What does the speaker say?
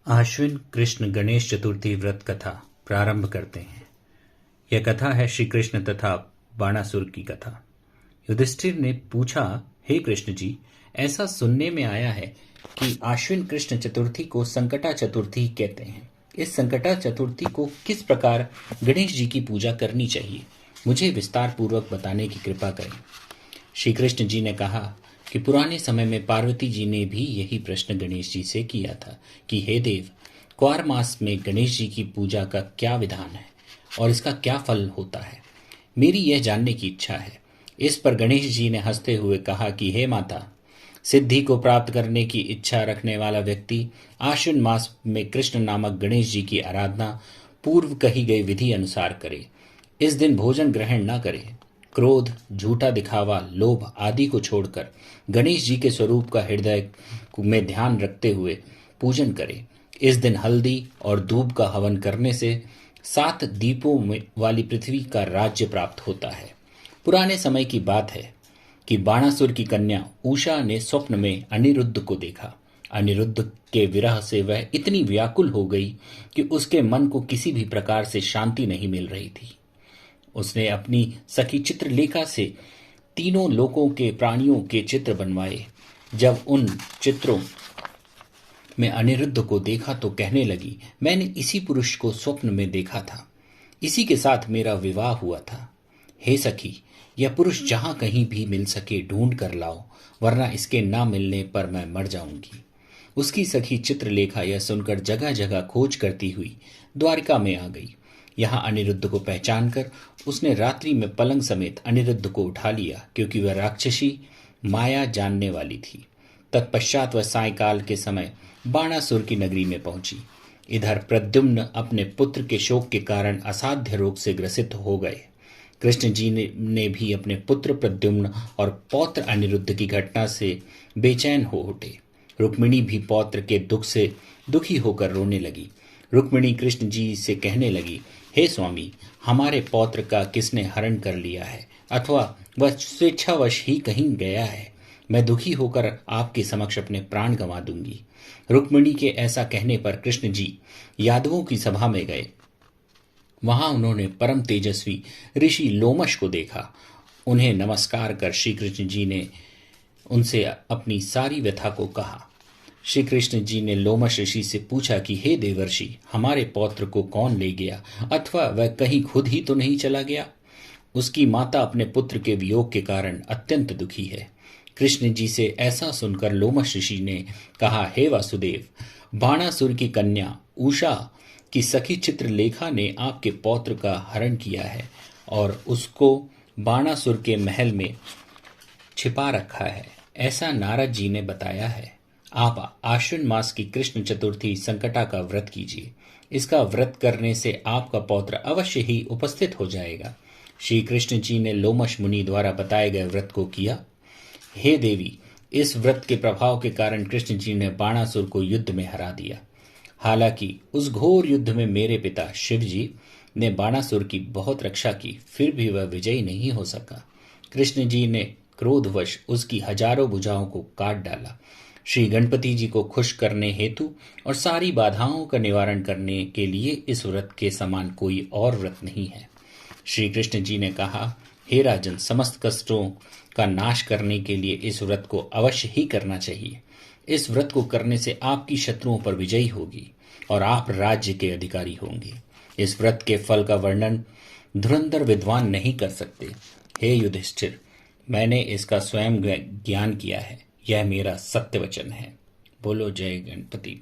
आश्विन कृष्ण गणेश चतुर्थी व्रत कथा प्रारंभ करते हैं। यह कथा है श्री कृष्ण तथा बाणासुर की कथा। युधिष्ठिर ने पूछा, हे कृष्ण जी, ऐसा सुनने में आया है कि आश्विन कृष्ण चतुर्थी को संकटा चतुर्थी कहते हैं। इस संकटा चतुर्थी को किस प्रकार गणेश जी की पूजा करनी चाहिए, मुझे विस्तार पूर्वक बताने की कृपा करें। श्री कृष्ण जी ने कहा कि पुराने समय में पार्वती जी ने भी यही प्रश्न गणेश जी से किया था कि हे देव, क्वार मास में गणेश जी की पूजा का क्या विधान है और इसका क्या फल होता है, मेरी यह जानने की इच्छा है। इस पर गणेश जी ने हंसते हुए कहा कि हे माता, सिद्धि को प्राप्त करने की इच्छा रखने वाला व्यक्ति आश्विन मास में कृष्ण नामक गणेश जी की आराधना पूर्व कही गई विधि अनुसार करे। इस दिन भोजन ग्रहण न करे, क्रोध, झूठा दिखावा, लोभ आदि को छोड़कर गणेश जी के स्वरूप का हृदय में ध्यान रखते हुए पूजन करे। इस दिन हल्दी और दूब का हवन करने से 7 दीपों वाली पृथ्वी का राज्य प्राप्त होता है। पुराने समय की बात है कि बाणासुर की कन्या उषा ने स्वप्न में अनिरुद्ध को देखा। अनिरुद्ध के विरह से वह इतनी व्याकुल हो गई कि उसके मन को किसी भी प्रकार से शांति नहीं मिल रही थी। उसने अपनी सखी चित्रलेखा से तीनों लोकों के प्राणियों के चित्र बनवाए। जब उन चित्रों में अनिरुद्ध को देखा तो कहने लगी, मैंने इसी पुरुष को स्वप्न में देखा था, इसी के साथ मेरा विवाह हुआ था। हे सखी, यह पुरुष जहां कहीं भी मिल सके ढूंढ कर लाओ, वरना इसके ना मिलने पर मैं मर जाऊंगी। उसकी सखी चित्रलेखा यह सुनकर जगह जगह खोज करती हुई द्वारिका में आ गई। यहाँ अनिरुद्ध को पहचान कर उसने रात्रि में पलंग समेत अनिरुद्ध को उठा लिया, क्योंकि वह राक्षसी माया जानने वाली थी। तत्पश्चात वह सायंकाल के समय बाणासुर की नगरी में पहुंची। इधर प्रद्युम्न अपने पुत्र के शोक के कारण असाध्य रोग से ग्रसित हो गए। कृष्ण जी ने भी अपने पुत्र प्रद्युम्न और पौत्र अनिरुद्ध की घटना से बेचैन हो उठे। रुक्मिणी भी पौत्र के दुख से दुखी होकर रोने लगी। रुक्मिणी कृष्ण जी से कहने लगी, हे स्वामी, हमारे पौत्र का किसने हरण कर लिया है, अथवा वह स्वेच्छावश ही कहीं गया है। मैं दुखी होकर आपके समक्ष अपने प्राण गंवा दूंगी। रुक्मिणी के ऐसा कहने पर कृष्ण जी यादवों की सभा में गए। वहां उन्होंने परम तेजस्वी ऋषि लोमश को देखा। उन्हें नमस्कार कर श्री कृष्ण जी ने उनसे अपनी सारी व्यथा को कहा। श्री कृष्ण जी ने लोमश ऋषि से पूछा कि हे देवर्षि, हमारे पौत्र को कौन ले गया, अथवा वह कहीं खुद ही तो नहीं चला गया। उसकी माता अपने पुत्र के वियोग के कारण अत्यंत दुखी है। कृष्ण जी से ऐसा सुनकर लोमश ऋषि ने कहा, हे वासुदेव, बाणासुर की कन्या उषा की सखी चित्रलेखा ने आपके पौत्र का हरण किया है और उसको बाणासुर के महल में छिपा रखा है, ऐसा नारद जी ने बताया है। आप आश्विन मास की कृष्ण चतुर्थी संकटा का व्रत कीजिए। इसका व्रत करने से आपका पौत्र अवश्य ही उपस्थित हो जाएगा। श्री कृष्ण जी ने लोमश मुनि द्वारा बताए गए व्रत को किया। हे देवी, इस व्रत के प्रभाव के कारण कृष्ण जी ने बाणासुर को युद्ध में हरा दिया। हालांकि उस घोर युद्ध में मेरे पिता शिव जी ने बाणासुर की बहुत रक्षा की, फिर भी वह विजयी नहीं हो सका। कृष्ण जी ने क्रोधवश उसकी हजारों भुजाओं को काट डाला। श्री गणपति जी को खुश करने हेतु और सारी बाधाओं का निवारण करने के लिए इस व्रत के समान कोई और व्रत नहीं है। श्री कृष्ण जी ने कहा, हे राजन, समस्त कष्टों का नाश करने के लिए इस व्रत को अवश्य ही करना चाहिए। इस व्रत को करने से आपकी शत्रुओं पर विजयी होगी और आप राज्य के अधिकारी होंगे। इस व्रत के फल का वर्णन धुरंधर विद्वान नहीं कर सकते। हे युधिष्ठिर, मैंने इसका स्वयं ज्ञान किया है, यह मेरा सत्य वचन है। बोलो जय गणपति।